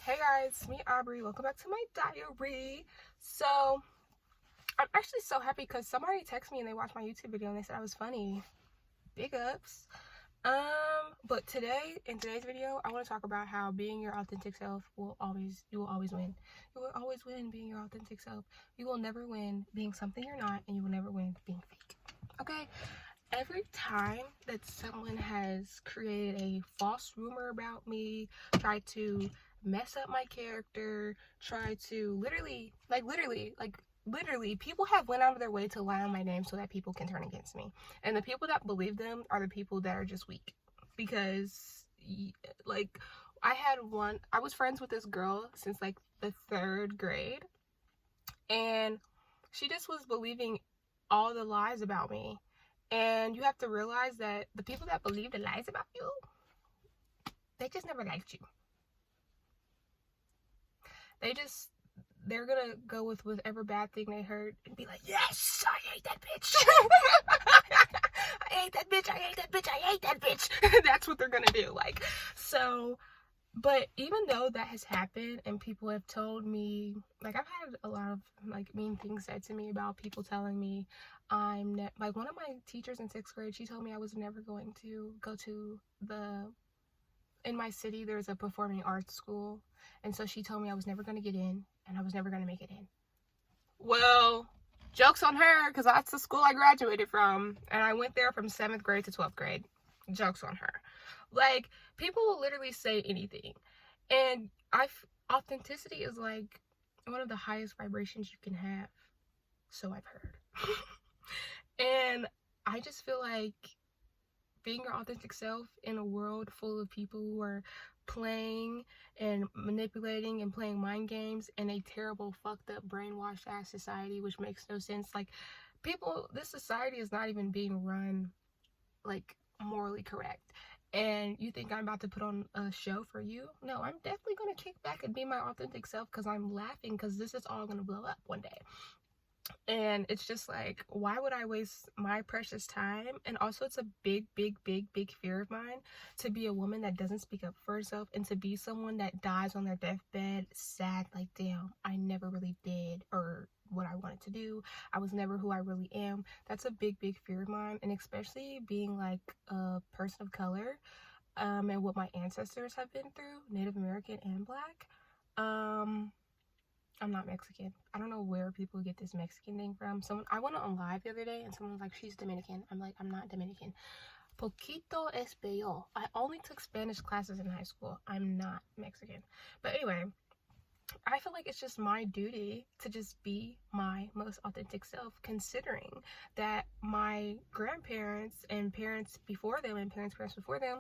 Hey guys, it's me Aubrey. Welcome back to my diary. So I'm actually so happy because somebody texted me and they watched my YouTube video and they said I was funny. Big ups. But today, in today's video, I want to talk about how being your authentic self you will always win. You will always win being your authentic self. You will never win being something you're not, and you will never win being fake. Okay? Every time that someone has created a false rumor about me, tried to mess up my character, tried to literally, people have went out of their way to lie on my name so that people can turn against me. And the people that believe them are the people that are just weak. Because, like, I was friends with this girl since, like, the 3rd grade. And she just was believing all the lies about me. And you have to realize that the people that believe the lies about you, they just never liked you. They're gonna go with whatever bad thing they heard and be like, yes, I hate that bitch. I hate that bitch, I hate that bitch, I hate that bitch. That's what they're gonna do. But even though that has happened and people have told me, like, I've had a lot of, like, mean things said to me about people telling me like, one of my teachers in 6th grade, she told me I was never going to go to in my city, there's a performing arts school. And so she told me I was never going to get in and I was never going to make it in. Well, joke's on her, because that's the school I graduated from. And I went there from 7th grade to 12th grade. Joke's on her. Like, people will literally say anything. And authenticity is like one of the highest vibrations you can have. So I've heard. And I just feel like being your authentic self in a world full of people who are playing and manipulating and playing mind games in a terrible, fucked up, brainwashed ass society, which makes no sense. Like, this society is not even being run, like, morally correct. And you think I'm about to put on a show for you? No, I'm definitely going to kick back and be my authentic self, because I'm laughing, because this is all going to blow up one day. And it's just like, why would I waste my precious time? And also, it's a big fear of mine to be a woman that doesn't speak up for herself, and to be someone that dies on their deathbed sad, like, damn, I never really did or what I wanted to do. I was never who I really am. That's a big fear of mine. And especially being like a person of color, and what my ancestors have been through, Native American and Black. I'm not Mexican. I don't know where people get this Mexican thing from. I went on live the other day and someone was like, she's Dominican. I'm like, I'm not Dominican. Poquito español. I only took Spanish classes in high school. I'm not Mexican. But anyway, I feel like it's just my duty to just be my most authentic self, considering that my grandparents and parents before them and parents before them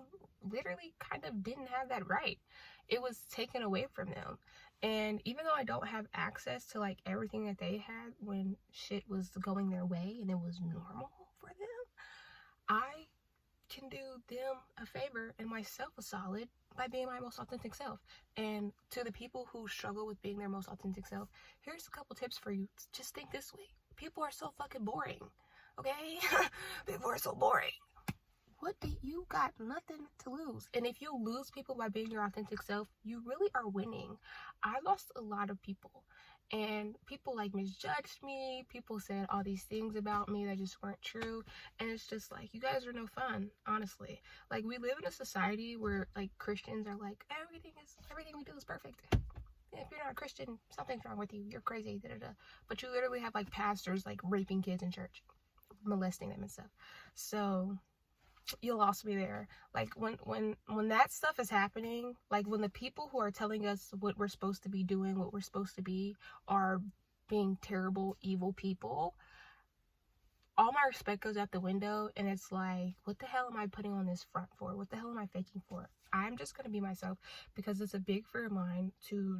literally kind of didn't have that right. It was taken away from them. And even though I don't have access to, like, everything that they had when shit was going their way and it was normal for them, I can do them a favor and myself a solid by being my most authentic self. And to the people who struggle with being their most authentic self, here's a couple tips for you. Just think this way. People are so fucking boring. Okay? People are so boring. What do you got? Nothing to lose. And if you lose people by being your authentic self, you really are winning. I lost a lot of people, and people, like, misjudged me. People said all these things about me that just weren't true. And it's just like, you guys are no fun, honestly. Like, we live in a society where, like, Christians are like, everything we do is perfect. If you're not a Christian, something's wrong with you. You're crazy. But you literally have, like, pastors, like, raping kids in church, molesting them and stuff. So you lost me there. Like, when that stuff is happening, like, when the people who are telling us what we're supposed to be doing, what we're supposed to be, are being terrible, evil people, all my respect goes out the window. And it's like, what the hell am I putting on this front for? What the hell am I faking for? I'm just gonna be myself, because it's a big fear of mine to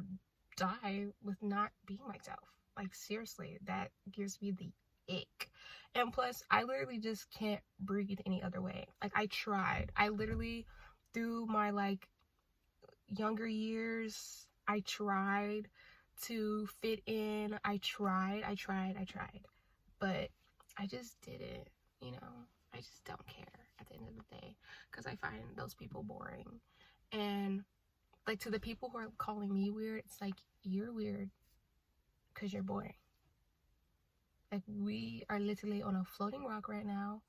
die with not being myself. Like, seriously, that gives me the ick. And plus, I literally just can't breathe any other way. Like, I tried. I literally, through my, like, younger years, I tried to fit in. I tried. But I just didn't, you know? I just don't care at the end of the day, because I find those people boring. And like, to the people who are calling me weird, it's like, you're weird because you're boring. Like, we are literally on a floating rock right now.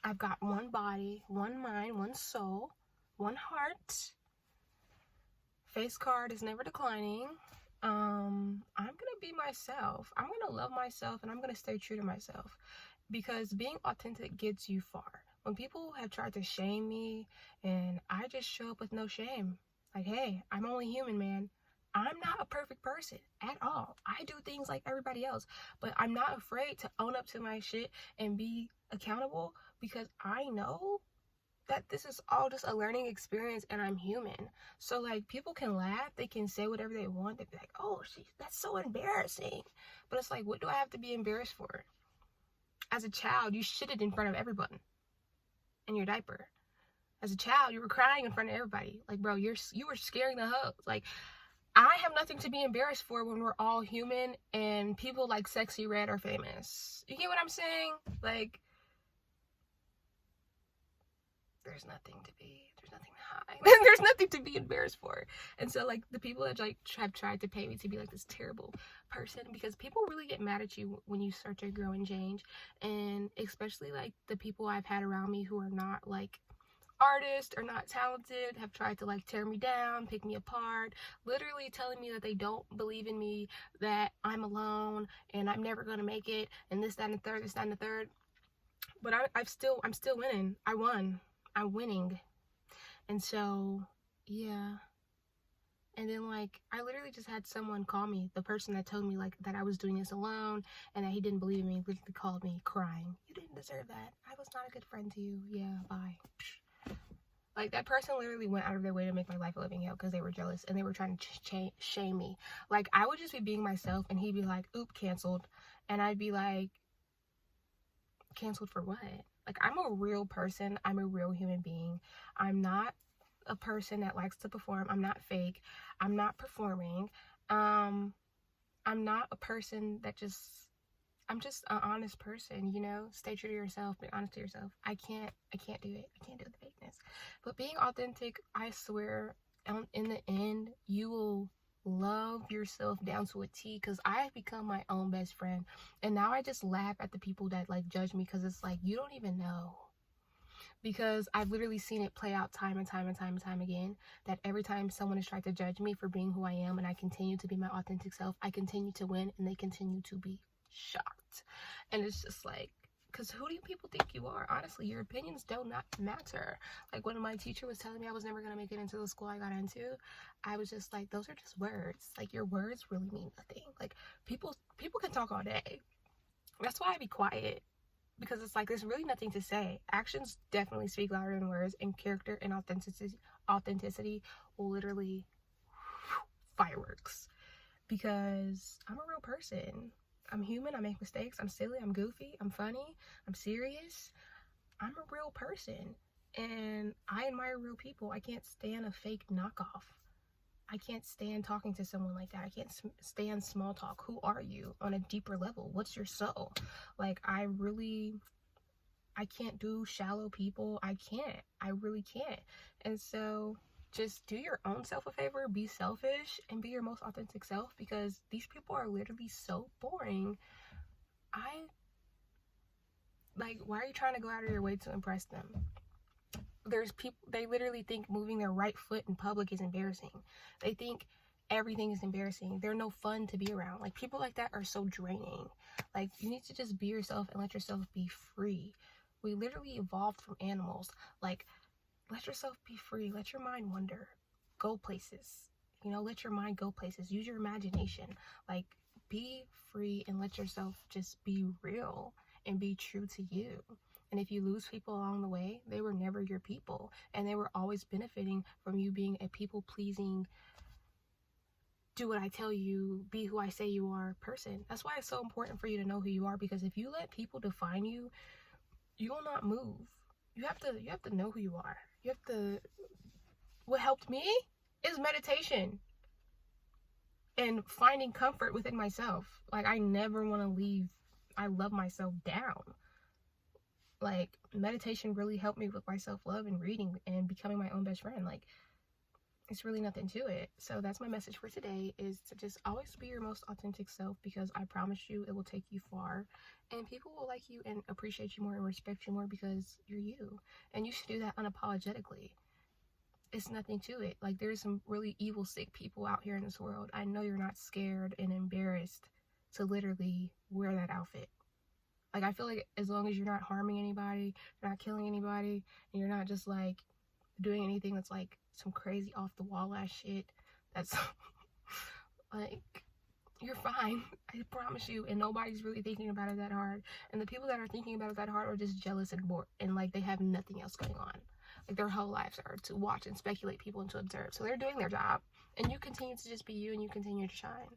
I've got one body, one mind, one soul, one heart. Face card is never declining. I'm gonna be myself. I'm gonna love myself, and I'm gonna stay true to myself, because being authentic gets you far. When people have tried to shame me, and I just show up with no shame, like, hey, I'm only human, man. I'm not a perfect person at all. I do things like everybody else, but I'm not afraid to own up to my shit and be accountable, because I know that this is all just a learning experience, and I'm human. So, like, people can laugh, they can say whatever they want. They'd be like, oh, that's so embarrassing. But it's like, what do I have to be embarrassed for? As a child, you shitted in front of everyone in your diaper. As a child, you were crying in front of everybody. Like, bro, you were scaring the hoes. Like, I have nothing to be embarrassed for when we're all human and people like Sexy Red are famous. You get what I'm saying? Like, there's nothing to hide. There's nothing to be embarrassed for. And so, like, the people that like have tried to paint me to be like this terrible person, because people really get mad at you when you start to grow and change. And especially like the people I've had around me who are not like artists or not talented have tried to like tear me down, pick me apart, literally telling me that they don't believe in me, that I'm alone and I'm never gonna make it, and this, that, and the third. But I'm still winning. I won. I'm winning. And so, yeah. And then, like, I literally just had someone call me, the person that told me, like, that I was doing this alone and that he didn't believe in me, literally called me crying. You didn't deserve that. I was not a good friend to you. Yeah, bye. Like, that person literally went out of their way to make my life a living hell because they were jealous and they were trying to shame me. Like, I would just be being myself and he'd be like, oop, canceled. And I'd be like, canceled for what? Like, I'm a real person. I'm a real human being. I'm not a person that likes to perform. I'm not fake. I'm not performing. I'm not a person that I'm just an honest person, you know? Stay true to yourself, be honest to yourself. I can't do it. I can't do the fakeness. But being authentic, I swear, in the end, you will love yourself down to a T, because I have become my own best friend. And now I just laugh at the people that like judge me, because it's like, you don't even know. Because I've literally seen it play out time and time again, that every time someone has tried to judge me for being who I am and I continue to be my authentic self, I continue to win and they continue to be shocked. And it's just like, because who do people think you are? Honestly, your opinions do not matter. Like, when my teacher was telling me I was never going to make it into the school I got into, I was just like, those are just words. Like, your words really mean nothing. Like, people can talk all day. That's why I be quiet. Because it's like, there's really nothing to say. Actions definitely speak louder than words, and character and authenticity will literally fireworks. Because I'm a real person. I'm human. I make mistakes. I'm silly. I'm goofy. I'm funny. I'm serious. I'm a real person. And I admire real people. I can't stand a fake knockoff. I can't stand talking to someone like that. I can't stand small talk. Who are you on a deeper level? What's your soul? Like, I can't do shallow people. I really can't. And so just do your own self a favor, be selfish, and be your most authentic self, because these people are literally so boring. Why are you trying to go out of your way to impress them? There's people, they literally think moving their right foot in public is embarrassing. They think everything is embarrassing. They're no fun to be around. Like, people like that are so draining. Like, you need to just be yourself and let yourself be free. We literally evolved from animals. Like, let yourself be free. Let your mind wander. Go places. You know, let your mind go places. Use your imagination. Like, be free and let yourself just be real and be true to you. And if you lose people along the way, they were never your people. And they were always benefiting from you being a people-pleasing, do what I tell you, be who I say you are person. That's why it's so important for you to know who you are, because if you let people define you, you will not move. You have to know who you are. What helped me is meditation and finding comfort within myself. Like, I never want to leave. I love myself down. Like, meditation really helped me with my self-love and reading and becoming my own best friend. Like, it's really nothing to it. So that's my message for today, is to just always be your most authentic self, because I promise you it will take you far, and people will like you and appreciate you more and respect you more because you're you, and you should do that unapologetically. It's nothing to it. Like, there's some really evil, sick people out here in this world. I know you're not scared and embarrassed to literally wear that outfit. Like, I feel like as long as you're not harming anybody, you're not killing anybody, and you're not just like doing anything that's like some crazy off the wall ass shit, that's like, you're fine. I promise you. And nobody's really thinking about it that hard. And the people that are thinking about it that hard are just jealous and bored, and like they have nothing else going on. Like, their whole lives are to watch and speculate people and to observe. So they're doing their job, and you continue to just be you, and you continue to shine.